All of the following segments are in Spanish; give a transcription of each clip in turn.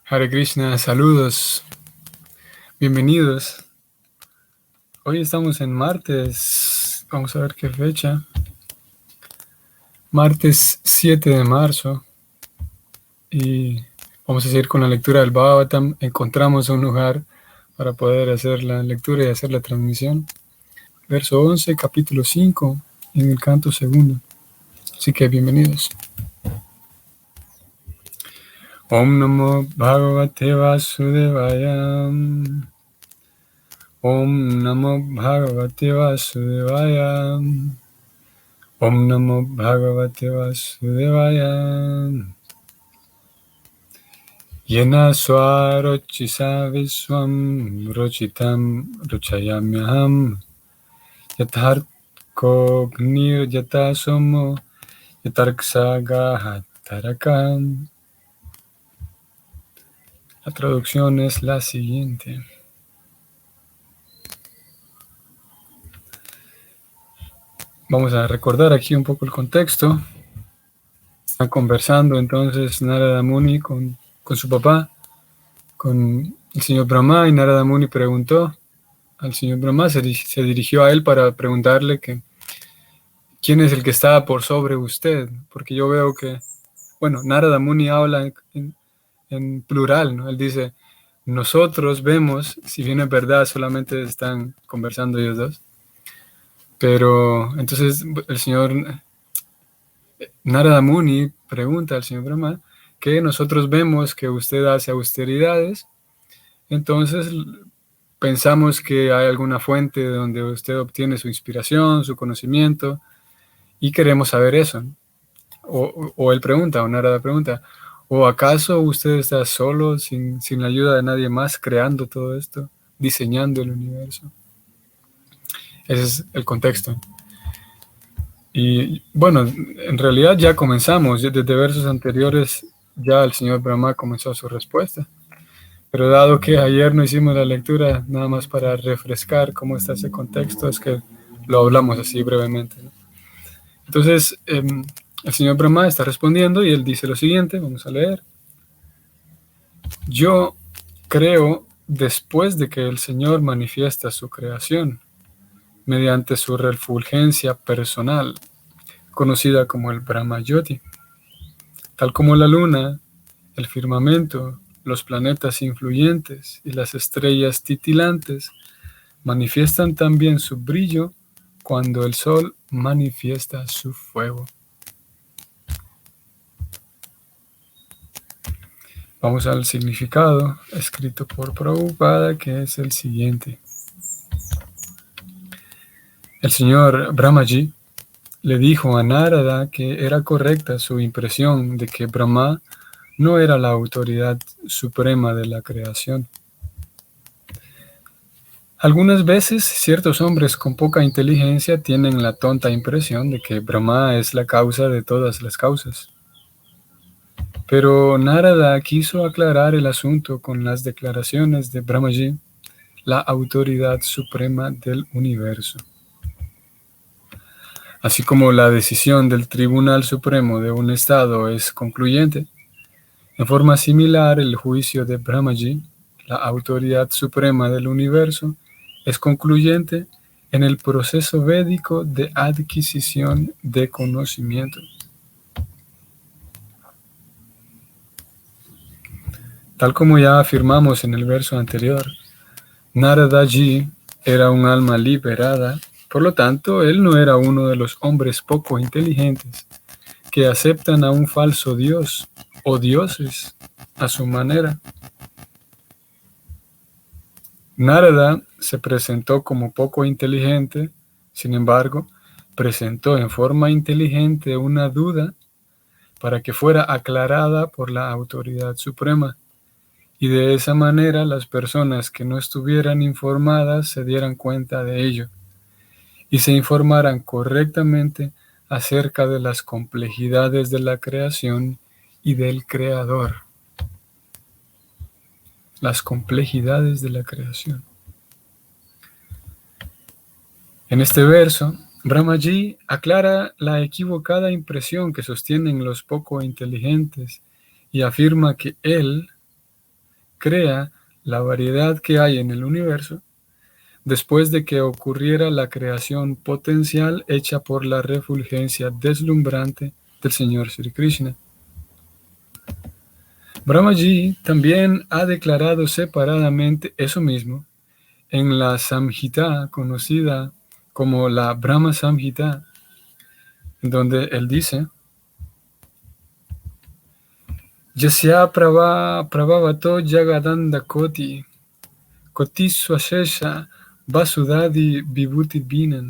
Hare Krishna, saludos, bienvenidos. Hoy estamos en martes, vamos a ver qué fecha. Martes 7 de marzo y vamos a seguir con la lectura del Bhagavatam. Encontramos un lugar para poder hacer la lectura y hacer la transmisión. Verso 11, capítulo 5, en el canto segundo. Así que bienvenidos. Om Namo Bhagavate Vasudevaya. Om Namo Bhagavate Vasudevaya. Om Namo Bhagavate Vasudevaya. Yena Swarochisa Viswam Rochitam Ruchayamyaham Yatharko Gnir Yatasomo Yatarksagaha Tarakam. La traducción es la siguiente. Vamos a recordar aquí un poco el contexto. Están conversando entonces Narada Muni con su papá, con el señor Brahma, y Narada Muni preguntó al señor Brahma, se dirigió a él para preguntarle que quién es el que está por sobre usted, porque yo veo que, bueno, Narada Muni habla en plural, ¿no? Él dice, nosotros vemos, si bien es verdad, solamente están conversando ellos dos, pero entonces el señor Narada Muni pregunta al señor Brahma que nosotros vemos que usted hace austeridades, entonces pensamos que hay alguna fuente de donde usted obtiene su inspiración, su conocimiento, y queremos saber eso. O él pregunta, o Narada pregunta, ¿o acaso usted está solo, sin la ayuda de nadie más, creando todo esto, diseñando el universo? Ese es el contexto. Y bueno, en realidad ya comenzamos, desde versos anteriores ya el señor Brahma comenzó su respuesta. Pero dado que ayer no hicimos la lectura, nada más para refrescar cómo está ese contexto, es que lo hablamos así brevemente, ¿no? Entonces, el señor Brahma está respondiendo y él dice lo siguiente, vamos a leer. Yo creo después de que el Señor manifiesta su creación, mediante su refulgencia personal, conocida como el Brahma Yoti, tal como la luna, el firmamento, los planetas influyentes y las estrellas titilantes manifiestan también su brillo cuando el sol manifiesta su fuego. Vamos al significado escrito por Prabhupada, que es el siguiente. El señor Brahmaji le dijo a Narada que era correcta su impresión de que Brahma no era la autoridad suprema de la creación. Algunas veces ciertos hombres con poca inteligencia tienen la tonta impresión de que Brahma es la causa de todas las causas. Pero Narada quiso aclarar el asunto con las declaraciones de Brahmaji, la autoridad suprema del universo. Así como la decisión del Tribunal Supremo de un Estado es concluyente, en forma similar el juicio de Brahmaji, la autoridad suprema del universo, es concluyente en el proceso védico de adquisición de conocimiento. Tal como ya afirmamos en el verso anterior, Naradaji era un alma liberada, por lo tanto, él no era uno de los hombres poco inteligentes que aceptan a un falso dios o dioses a su manera. Narada se presentó como poco inteligente, sin embargo, presentó en forma inteligente una duda para que fuera aclarada por la autoridad suprema, y de esa manera las personas que no estuvieran informadas se dieran cuenta de ello y se informaran correctamente acerca de las complejidades de la creación y del creador. Las complejidades de la creación. En este verso, Brahmaji aclara la equivocada impresión que sostienen los poco inteligentes y afirma que él crea la variedad que hay en el universo después de que ocurriera la creación potencial hecha por la refulgencia deslumbrante del Señor Sri Krishna. Brahmaji también ha declarado separadamente eso mismo en la Samhita conocida como la Brahma Samhita, en donde él dice: Yasya prabhavato jagadanda koti swashesha vasudadi vibhuti binan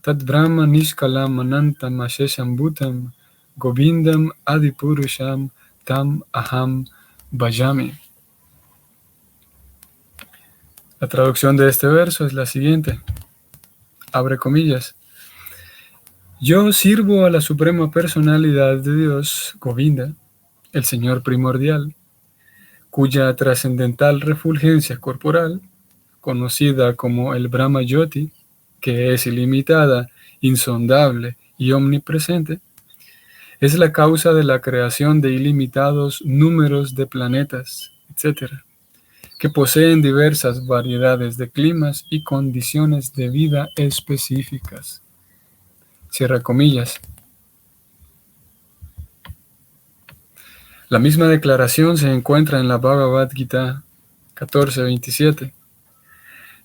tad brahma nishkalam anantam ashesham bhutam govindam adipurusham tam aham bhajami. La traducción de este verso es la siguiente, abre comillas: yo sirvo a la suprema personalidad de Dios, Govinda, el Señor primordial, cuya trascendental refulgencia corporal, conocida como el Brahma Jyoti, que es ilimitada, insondable y omnipresente, es la causa de la creación de ilimitados números de planetas, etc., que poseen diversas variedades de climas y condiciones de vida específicas. Cierra comillas. La misma declaración se encuentra en la Bhagavad Gita 14:27.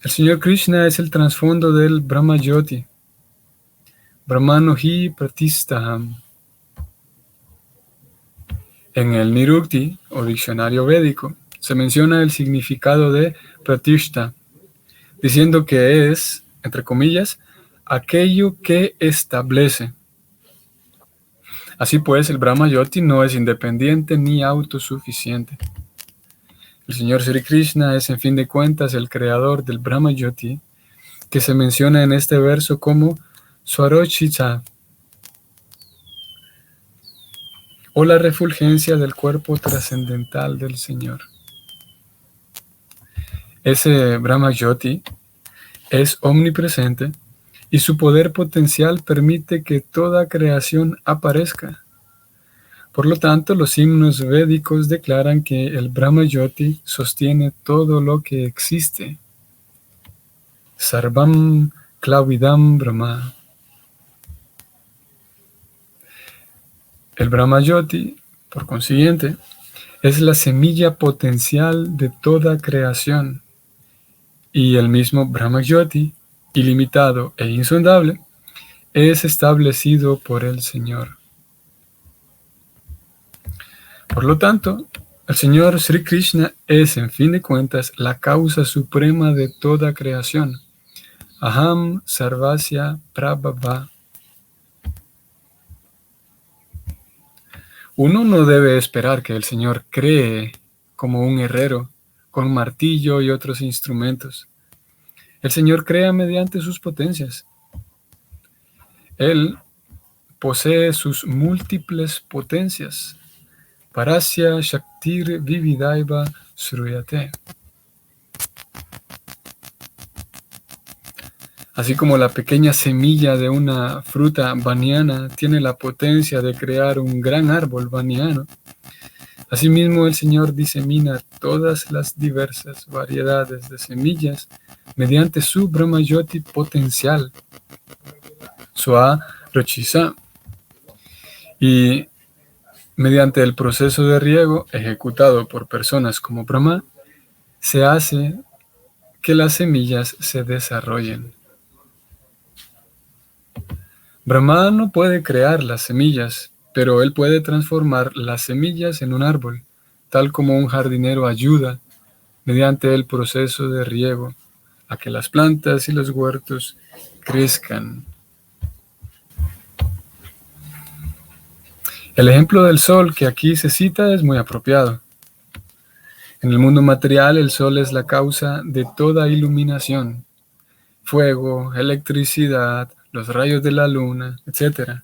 El Señor Krishna es el trasfondo del Brahma Jyoti. Brahmano hi pratistaham. En el Nirukti, o diccionario védico, se menciona el significado de pratishta, diciendo que es, entre comillas, aquello que establece. Así pues, el Brahma Jyoti no es independiente ni autosuficiente. El Señor Sri Krishna es, en fin de cuentas, el creador del Brahma Jyoti, que se menciona en este verso como Swarochita, o la refulgencia del cuerpo trascendental del Señor. Ese Brahma Jyoti es omnipresente y su poder potencial permite que toda creación aparezca. Por lo tanto, los himnos védicos declaran que el Brahma Jyoti sostiene todo lo que existe. Sarvam Klavidam Brahma. El Brahma Jyoti, por consiguiente, es la semilla potencial de toda creación. Y el mismo Brahma Jyoti, ilimitado e insondable, es establecido por el Señor. Por lo tanto, el Señor Sri Krishna es, en fin de cuentas, la causa suprema de toda creación. Aham Sarvasya Prabhava. Uno no debe esperar que el Señor cree como un herrero, con martillo y otros instrumentos. El Señor crea mediante sus potencias. Él posee sus múltiples potencias. Parasya Shaktir Vividaiva Sruyate. Así como la pequeña semilla de una fruta baniana tiene la potencia de crear un gran árbol baniano, asimismo el Señor disemina todas las diversas variedades de semillas mediante su Brahma Jyoti potencial, Swa Rochisa, y mediante el proceso de riego ejecutado por personas como Brahma, se hace que las semillas se desarrollen. Brahma no puede crear las semillas, pero él puede transformar las semillas en un árbol, tal como un jardinero ayuda, mediante el proceso de riego, a que las plantas y los huertos crezcan. El ejemplo del sol que aquí se cita es muy apropiado. En el mundo material, el sol es la causa de toda iluminación. Fuego, electricidad, los rayos de la luna, etc.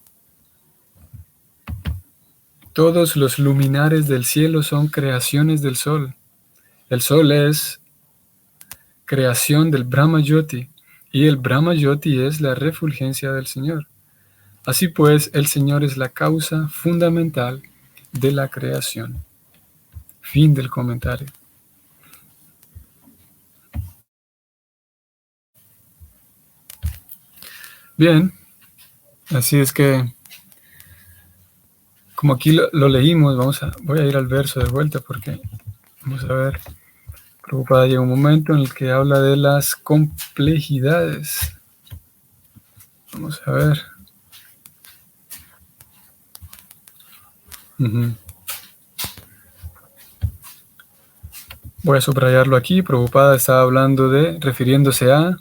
Todos los luminares del cielo son creaciones del sol. El sol es creación del Brahma Jyoti, y el Brahma Jyoti es la refulgencia del Señor. Así pues, el Señor es la causa fundamental de la creación. Fin del comentario. Bien, así es que, como aquí lo leímos, voy a ir al verso de vuelta porque vamos a ver. Prabhupada llega un momento en el que habla de las complejidades. Vamos a ver. Voy a subrayarlo aquí. Prabhupada está hablando refiriéndose a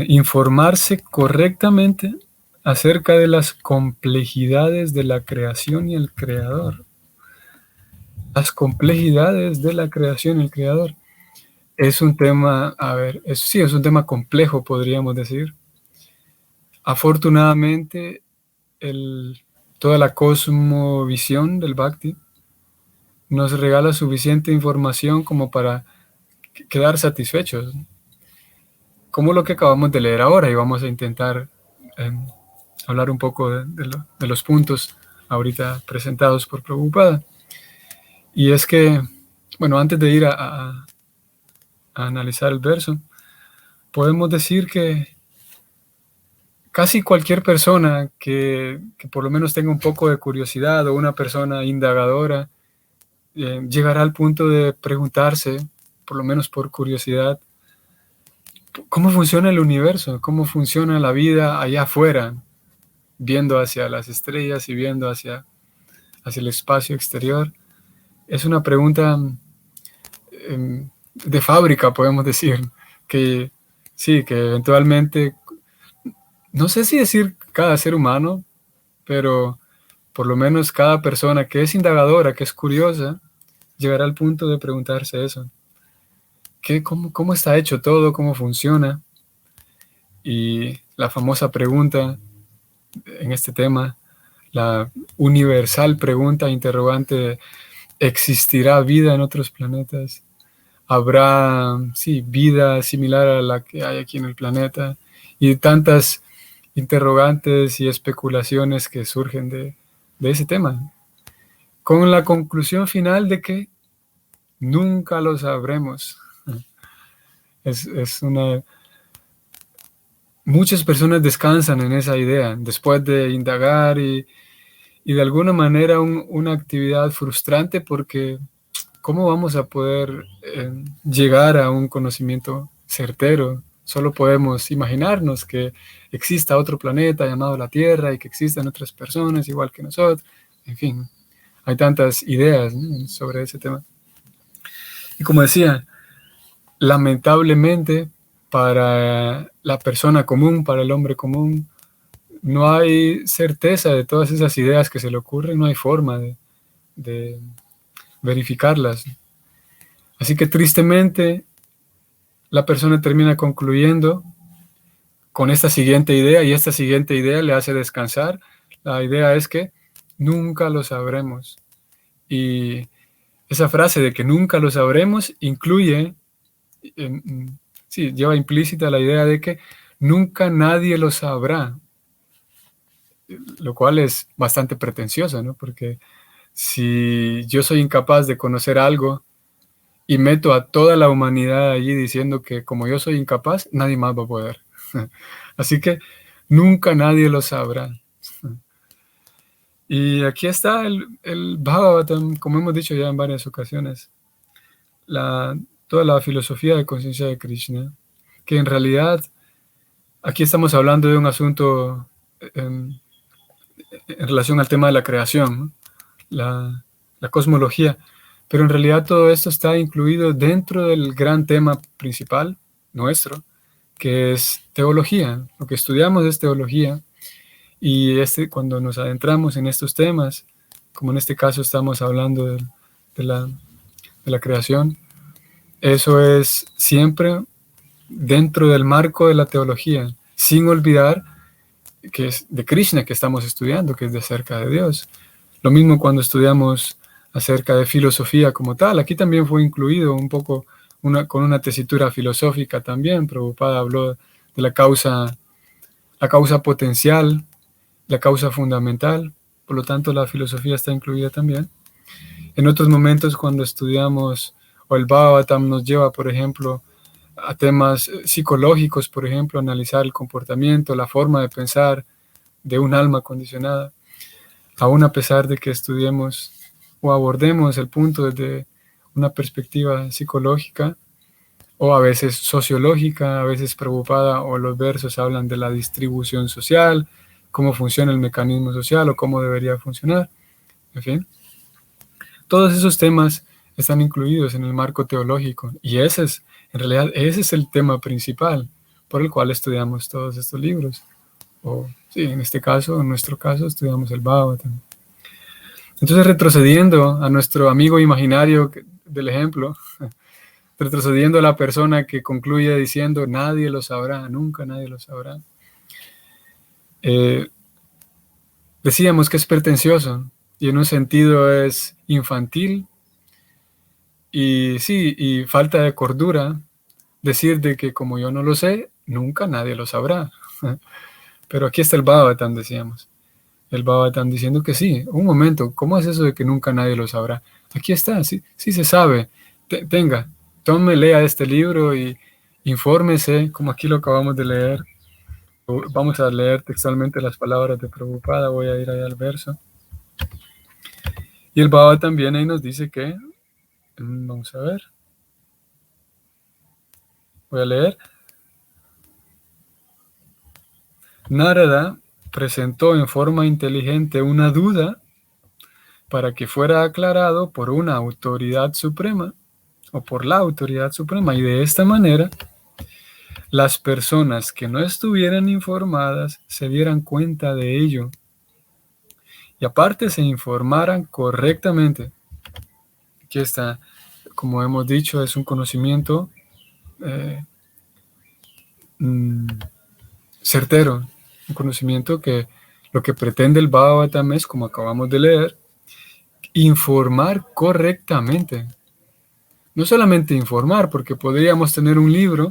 informarse correctamente acerca de las complejidades de la creación y el creador. Las complejidades de la creación y el creador. Es un tema, sí, es un tema complejo, podríamos decir. Afortunadamente, toda la cosmovisión del Bhakti nos regala suficiente información como para quedar satisfechos, como lo que acabamos de leer ahora, y vamos a intentar hablar un poco de los puntos ahorita presentados por Prabhupada. Y es que, bueno, antes de ir a analizar el verso, podemos decir que casi cualquier persona que por lo menos tenga un poco de curiosidad o una persona indagadora llegará al punto de preguntarse, por lo menos por curiosidad, ¿cómo funciona el universo? ¿Cómo funciona la vida allá afuera? Viendo hacia las estrellas y viendo hacia el espacio exterior. Es una pregunta de fábrica, podemos decir, que sí, que eventualmente, no sé si decir cada ser humano, pero por lo menos cada persona que es indagadora, que es curiosa, llegará al punto de preguntarse eso. ¿Cómo está hecho todo? ¿Cómo funciona? Y la famosa pregunta en este tema, la universal pregunta interrogante, ¿existirá vida en otros planetas? ¿Habrá, sí, vida similar a la que hay aquí en el planeta? Y tantas interrogantes y especulaciones que surgen de ese tema, con la conclusión final de que nunca lo sabremos. Es una... Muchas personas descansan en esa idea, después de indagar y de alguna manera una actividad frustrante, porque ¿cómo vamos a poder llegar a un conocimiento certero? Solo podemos imaginarnos que exista otro planeta llamado la Tierra y que existan otras personas igual que nosotros. En fin, hay tantas ideas, ¿no?, sobre ese tema. Y como decía, lamentablemente para la persona común, para el hombre común, no hay certeza de todas esas ideas que se le ocurren, no hay forma de verificarlas. Así que tristemente la persona termina concluyendo con esta siguiente idea, y esta siguiente idea le hace descansar. La idea es que nunca lo sabremos. Y esa frase de que nunca lo sabremos incluye, sí, lleva implícita la idea de que nunca nadie lo sabrá, lo cual es bastante pretencioso, ¿no? Porque si yo soy incapaz de conocer algo y meto a toda la humanidad allí diciendo que como yo soy incapaz, nadie más va a poder. Así que nunca nadie lo sabrá. Y aquí está el Bhagavatam, como hemos dicho ya en varias ocasiones, toda la filosofía de conciencia de Krishna, que en realidad aquí estamos hablando de un asunto en relación al tema de la creación, ¿no? La cosmología, pero en realidad todo esto está incluido dentro del gran tema principal nuestro, que es teología. Lo que estudiamos es teología, y cuando nos adentramos en estos temas, como en este caso estamos hablando de la creación, eso es siempre dentro del marco de la teología, sin olvidar que es de Krishna que estamos estudiando, que es de acerca de Dios. Lo mismo cuando estudiamos acerca de filosofía como tal. Aquí también fue incluido un poco con una tesitura filosófica también. Prabhupada habló de la causa potencial, la causa fundamental. Por lo tanto, la filosofía está incluida también. En otros momentos, cuando estudiamos, o el Bhagavatam nos lleva, por ejemplo, a temas psicológicos, por ejemplo, analizar el comportamiento, la forma de pensar de un alma condicionada, aún a pesar de que estudiemos o abordemos el punto desde una perspectiva psicológica o a veces sociológica, a veces preocupada, o los versos hablan de la distribución social, cómo funciona el mecanismo social o cómo debería funcionar, en fin. Todos esos temas están incluidos en el marco teológico y en realidad, ese es el tema principal por el cual estudiamos todos estos libros. O, sí, en este caso, en nuestro caso, estudiamos el Bhagavatam. Entonces, retrocediendo a nuestro amigo imaginario del ejemplo, retrocediendo a la persona que concluye diciendo, nadie lo sabrá, nunca nadie lo sabrá. Decíamos que es pretencioso y en un sentido es infantil y sí, y falta de cordura decir de que como yo no lo sé, nunca nadie lo sabrá. Pero aquí está el Bhagavatam, decíamos. El Bhagavatam diciendo que sí. Un momento, ¿cómo es eso de que nunca nadie lo sabrá? Aquí está, sí, sí se sabe. Tenga, tome, lea este libro y infórmese, como aquí lo acabamos de leer. Vamos a leer textualmente las palabras de Prabhupada, voy a ir ahí al verso. Y el Bhagavatam también ahí nos dice que, vamos a ver, voy a leer. Narada presentó en forma inteligente una duda para que fuera aclarado por una autoridad suprema o por la autoridad suprema, y de esta manera las personas que no estuvieran informadas se dieran cuenta de ello y aparte se informaran correctamente. Aquí está, como hemos dicho, es un conocimiento certero, un conocimiento que lo que pretende el Bhagavatam es, como acabamos de leer, informar correctamente. No solamente informar, porque podríamos tener un libro.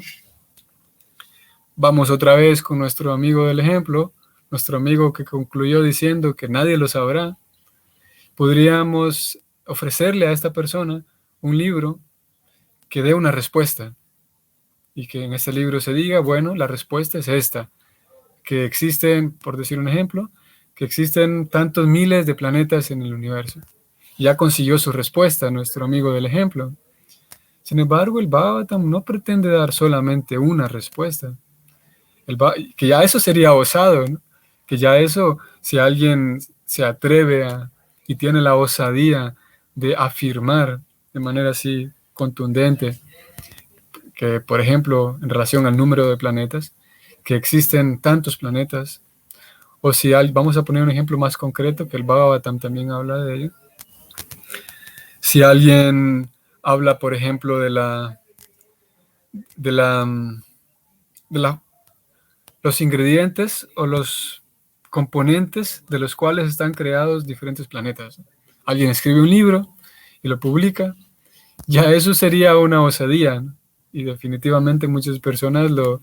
Vamos otra vez con nuestro amigo del ejemplo, nuestro amigo que concluyó diciendo que nadie lo sabrá. Podríamos ofrecerle a esta persona un libro que dé una respuesta y que en este libro se diga, bueno, la respuesta es esta, que existen, por decir un ejemplo, que existen tantos miles de planetas en el universo. Ya consiguió su respuesta nuestro amigo del ejemplo. Sin embargo, el Bhagavatam no pretende dar solamente una respuesta. Que ya eso sería osado, ¿no? Que ya eso, si alguien se atreve y tiene la osadía de afirmar de manera así contundente que, por ejemplo, en relación al número de planetas, que existen tantos planetas, o si vamos a poner un ejemplo más concreto, que el Bhagavatam también habla de ello. Si alguien habla, por ejemplo, de los ingredientes o los componentes de los cuales están creados diferentes planetas. Alguien escribe un libro y lo publica, ya eso sería una osadía, ¿no? Y definitivamente muchas personas lo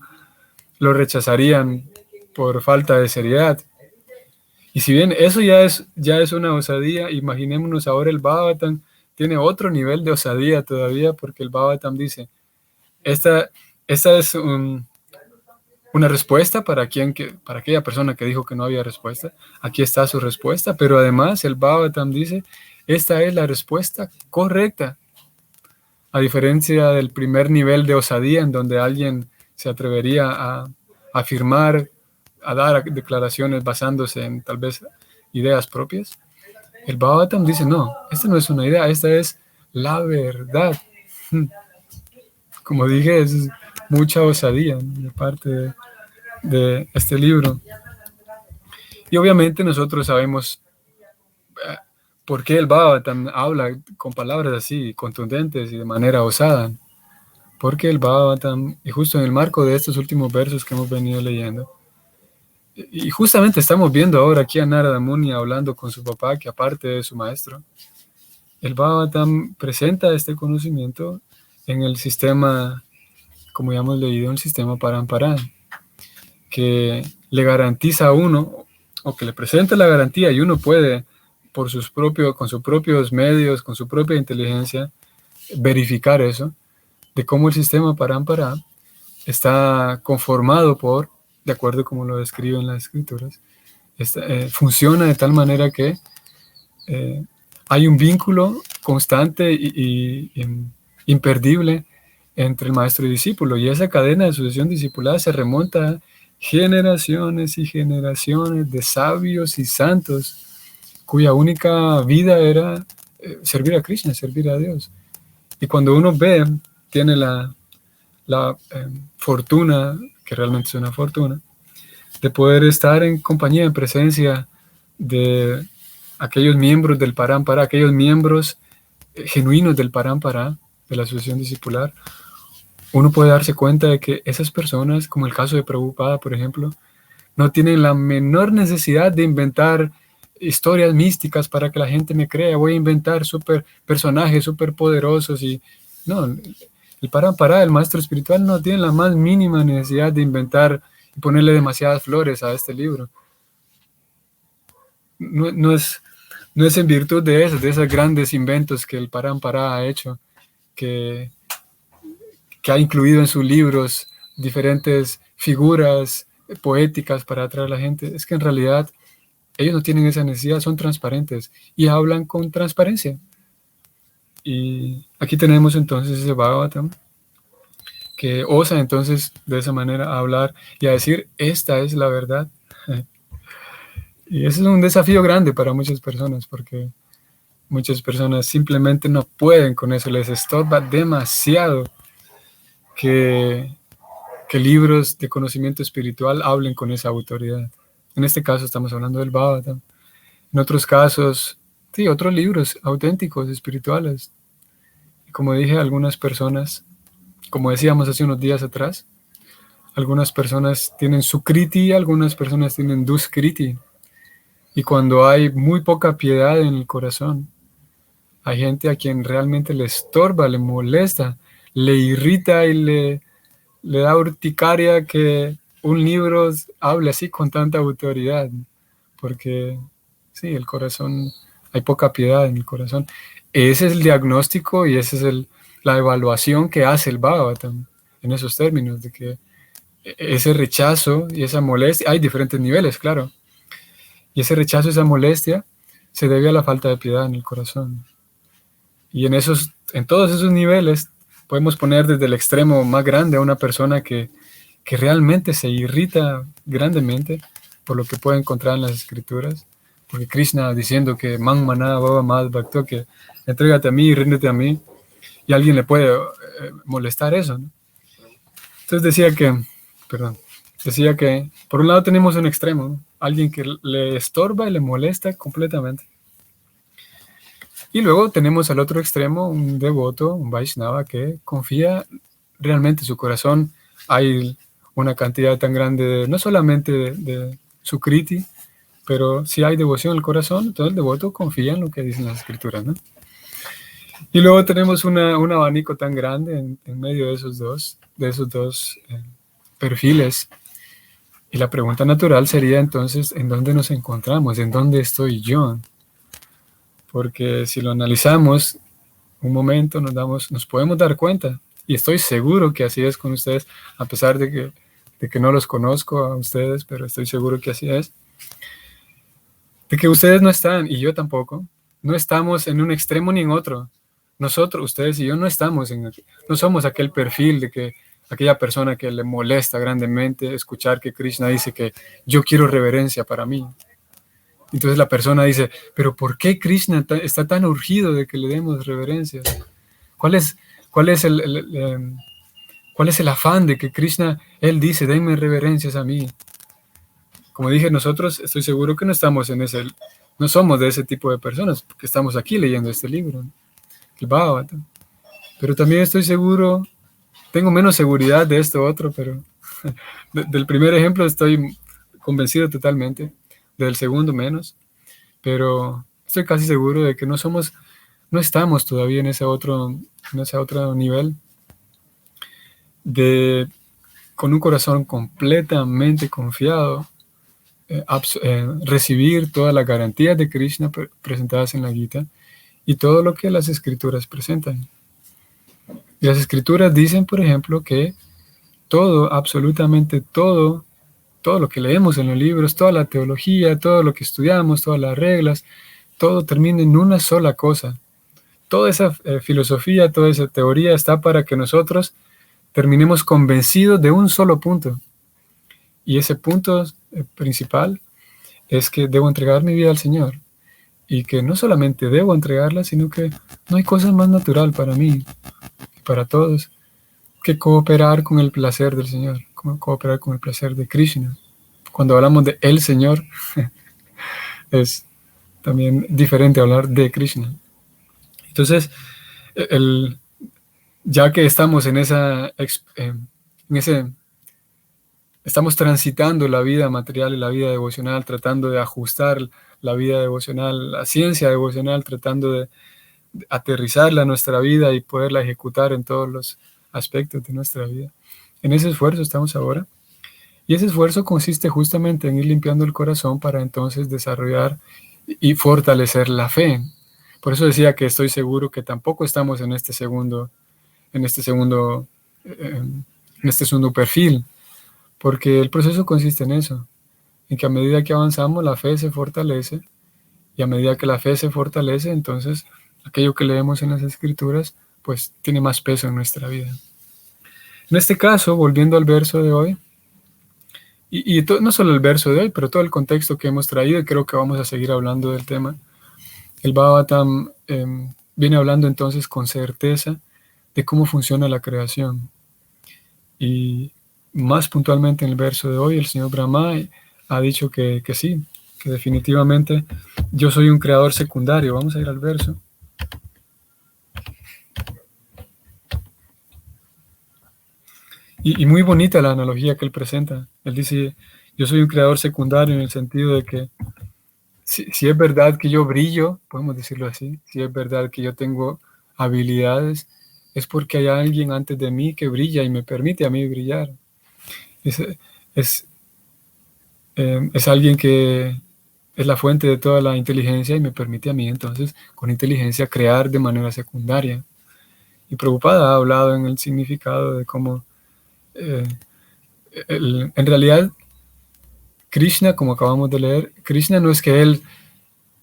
rechazarían por falta de seriedad. Y si bien eso ya es una osadía, imaginémonos ahora el Bhagavatam tiene otro nivel de osadía todavía, porque el Bhagavatam dice, esta es una respuesta para aquella persona que dijo que no había respuesta. Aquí está su respuesta, pero además el Bhagavatam dice, esta es la respuesta correcta. A diferencia del primer nivel de osadía en donde alguien se atrevería a afirmar, a dar declaraciones basándose en tal vez ideas propias, el Bhagavatam dice, no, esta no es una idea, esta es la verdad. Como dije, es mucha osadía de parte de este libro. Y obviamente nosotros sabemos por qué el Bhagavatam habla con palabras así contundentes y de manera osada. Porque el Bhagavatam, y justo en el marco de estos últimos versos que hemos venido leyendo, y justamente estamos viendo ahora aquí a Narada Muni hablando con su papá, que aparte de su maestro, el Bhagavatam presenta este conocimiento en el sistema, como ya hemos leído, el sistema Parampara, que le garantiza a uno, o que le presenta la garantía, y uno puede, con sus propios medios, con su propia inteligencia, verificar eso, de cómo el sistema Parampara está conformado por, de acuerdo como lo describen las escrituras, funciona de tal manera que hay un vínculo constante y imperdible entre el maestro y discípulo, y esa cadena de sucesión discipulada se remonta a generaciones y generaciones de sabios y santos cuya única vida era servir a Krishna, servir a Dios. Y cuando uno ve, tiene la fortuna, que realmente es una fortuna, de poder estar en compañía, en presencia de aquellos miembros del Parampara, aquellos miembros genuinos del Parampara, de la asociación discipular, uno puede darse cuenta de que esas personas, como el caso de Prabhupada, por ejemplo, no tienen la menor necesidad de inventar historias místicas para que la gente me crea. Voy a inventar personajes súper poderosos y no, el Parampara, el maestro espiritual, no tiene la más mínima necesidad de inventar y ponerle demasiadas flores a este libro. No es en virtud de eso, de esos grandes inventos que el Parampara ha hecho, que ha incluido en sus libros diferentes figuras poéticas para atraer a la gente. Es que en realidad ellos no tienen esa necesidad, son transparentes y hablan con transparencia. Y aquí tenemos entonces ese Bhagavatam que osa entonces de esa manera a hablar y a decir, esta es la verdad. Y ese es un desafío grande para muchas personas, porque muchas personas simplemente no pueden con eso, les estorba demasiado que libros de conocimiento espiritual hablen con esa autoridad. En este caso estamos hablando del Bhagavatam. En otros casos, sí, otros libros auténticos, espirituales. Y como dije, algunas personas, como decíamos hace unos días atrás, algunas personas tienen sukriti, algunas personas tienen duskriti. Y cuando hay muy poca piedad en el corazón, hay gente a quien realmente le estorba, le molesta, le irrita y le da urticaria que un libro hable así con tanta autoridad, porque sí, el corazón, hay poca piedad en el corazón. Ese es el diagnóstico y esa es la evaluación que hace el Bhagavatam en esos términos, de que ese rechazo y esa molestia, hay diferentes niveles, claro, y ese rechazo, esa molestia, se debe a la falta de piedad en el corazón. Y en todos esos niveles podemos poner desde el extremo más grande a una persona que realmente se irrita grandemente por lo que puede encontrar en las escrituras, porque Krishna diciendo que man maná baba mad bhakto, que entrégate a mí y ríndete a mí, y a alguien le puede molestar eso, ¿no? Entonces decía que por un lado tenemos un extremo, ¿no? Alguien que le estorba y le molesta completamente. Y luego tenemos al otro extremo un devoto, un Vaishnava, que confía realmente en su corazón. Hay una cantidad tan grande, no solamente de sukriti, pero si hay devoción en el corazón, entonces el devoto confía en lo que dicen las escrituras, ¿no? Y luego tenemos un abanico tan grande en medio de esos dos perfiles. Y la pregunta natural sería entonces, ¿en dónde nos encontramos? ¿En dónde estoy yo? Porque si lo analizamos un momento, nos podemos dar cuenta, y estoy seguro que así es con ustedes, a pesar de que no los conozco a ustedes, pero estoy seguro que así es, de que ustedes no están, y yo tampoco, no estamos en un extremo ni en otro. Nosotros, ustedes y yo, no somos aquel perfil de que aquella persona que le molesta grandemente escuchar que Krishna dice que yo quiero reverencia para mí. Entonces la persona dice, pero ¿por qué Krishna está tan urgido de que le demos reverencia? ¿Cuál es el afán de que Krishna, él dice, denme reverencias a mí? Como dije, nosotros estoy seguro que no somos de ese tipo de personas, porque estamos aquí leyendo este libro, ¿no? El Bhagavatam. Pero también estoy seguro, tengo menos seguridad de esto otro, pero del primer ejemplo estoy convencido totalmente, del segundo menos, pero estoy casi seguro de que no estamos todavía en ese otro nivel con un corazón completamente confiado, recibir todas las garantías de Krishna presentadas en la Gita y todo lo que las escrituras presentan. Y las escrituras dicen, por ejemplo, que todo, absolutamente todo, todo lo que leemos en los libros, toda la teología, todo lo que estudiamos, todas las reglas, todo termina en una sola cosa. Toda esa filosofía, toda esa teoría está para que nosotros terminemos convencidos de un solo punto. Y ese punto principal es que debo entregar mi vida al Señor. Y que no solamente debo entregarla, sino que no hay cosa más natural para mí y para todos que cooperar con el placer del Señor, cooperar con el placer de Krishna. Cuando hablamos de el Señor, es también diferente hablar de Krishna. Entonces, ya que estamos en estamos transitando la vida material y la vida devocional, tratando de ajustar la vida devocional, la ciencia devocional, tratando de aterrizarla a nuestra vida y poderla ejecutar en todos los aspectos de nuestra vida. En ese esfuerzo estamos ahora. Y ese esfuerzo consiste justamente en ir limpiando el corazón para entonces desarrollar y fortalecer la fe. Por eso decía que estoy seguro que tampoco estamos en este segundo perfil, porque el proceso consiste en eso, en que a medida que avanzamos la fe se fortalece, y a medida que la fe se fortalece, entonces aquello que leemos en las Escrituras pues tiene más peso en nuestra vida. En este caso, volviendo al verso de hoy, y no solo el verso de hoy, pero todo el contexto que hemos traído, y creo que vamos a seguir hablando del tema, el Bhagavatam viene hablando entonces con certeza de cómo funciona la creación. Y más puntualmente en el verso de hoy, el señor Brahma ha dicho que sí, que definitivamente yo soy un creador secundario. Vamos a ir al verso. Y muy bonita la analogía que él presenta. Él dice, yo soy un creador secundario en el sentido de que si es verdad que yo brillo, podemos decirlo así, si es verdad que yo tengo habilidades, es porque hay alguien antes de mí que brilla y me permite a mí brillar. Es alguien que es la fuente de toda la inteligencia y me permite a mí entonces con inteligencia crear de manera secundaria. Y Prabhupada ha hablado en el significado de cómo en realidad Krishna, como acabamos de leer, Krishna no es que él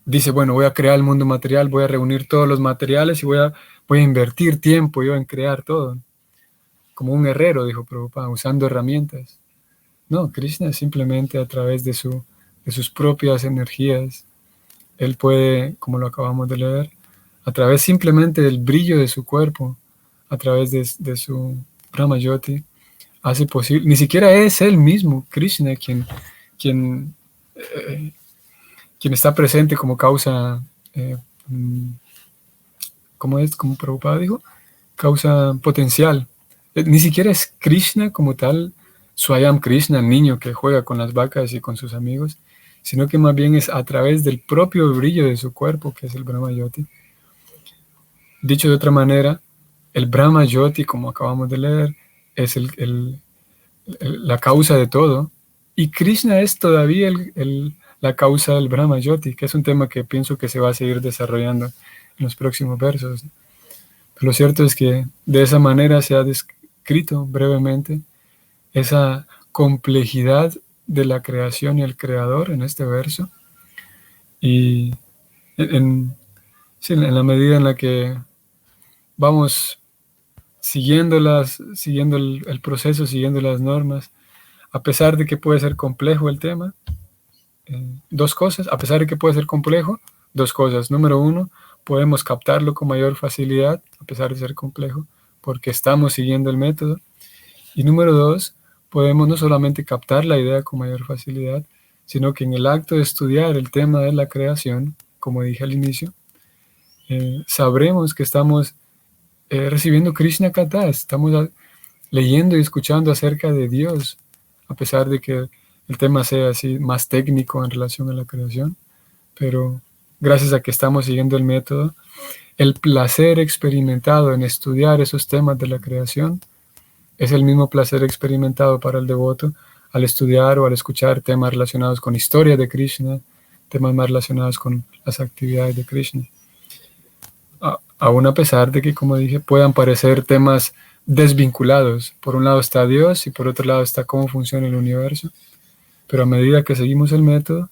dice, bueno, voy a crear el mundo material, voy a reunir todos los materiales y voy a invertir tiempo yo en crear todo. Como un herrero, dijo Prabhupada, usando herramientas. No, Krishna simplemente a través de sus propias energías, él puede, como lo acabamos de leer, a través simplemente del brillo de su cuerpo, a través de su Brahma Jyoti, hace posible, ni siquiera es él mismo, Krishna, quien está presente como causa, como Prabhupada dijo, causa potencial. Ni siquiera es Krishna como tal, Swayam Krishna, el niño que juega con las vacas y con sus amigos, sino que más bien es a través del propio brillo de su cuerpo, que es el Brahma Jyoti. Dicho de otra manera, el Brahma Jyoti, como acabamos de leer, es la causa de todo, y Krishna es todavía la causa del Brahma Jyoti, que es un tema que pienso que se va a seguir desarrollando en los próximos versos. Pero lo cierto es que de esa manera se ha descrito brevemente esa complejidad de la creación y el creador en este verso, y en la medida en la que vamos siguiendo el proceso, siguiendo las normas, a pesar de que puede ser complejo el tema, dos cosas, a pesar de que puede ser complejo, dos cosas. Número uno, podemos captarlo con mayor facilidad, a pesar de ser complejo, porque estamos siguiendo el método. Y número dos, podemos no solamente captar la idea con mayor facilidad, sino que en el acto de estudiar el tema de la creación, como dije al inicio, sabremos que estamos recibiendo Krishna Katha, estamos leyendo y escuchando acerca de Dios, a pesar de que el tema sea así más técnico en relación a la creación, pero gracias a que estamos siguiendo el método, el placer experimentado en estudiar esos temas de la creación es el mismo placer experimentado para el devoto al estudiar o al escuchar temas relacionados con historia de Krishna, temas más relacionados con las actividades de Krishna. Aún a pesar de que, como dije, puedan parecer temas desvinculados. Por un lado está Dios y por otro lado está cómo funciona el universo. Pero a medida que seguimos el método,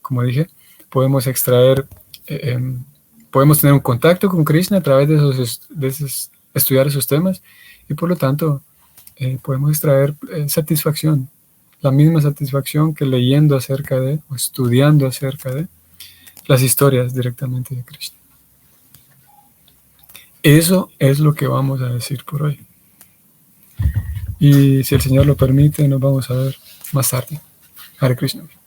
como dije, podemos extraer, podemos tener un contacto con Krishna a través de estudiar esos temas y por lo tanto podemos extraer satisfacción, la misma satisfacción que leyendo acerca de o estudiando acerca de las historias directamente de Krishna. Eso es lo que vamos a decir por hoy. Y si el Señor lo permite, nos vamos a ver más tarde. Hare Krishna.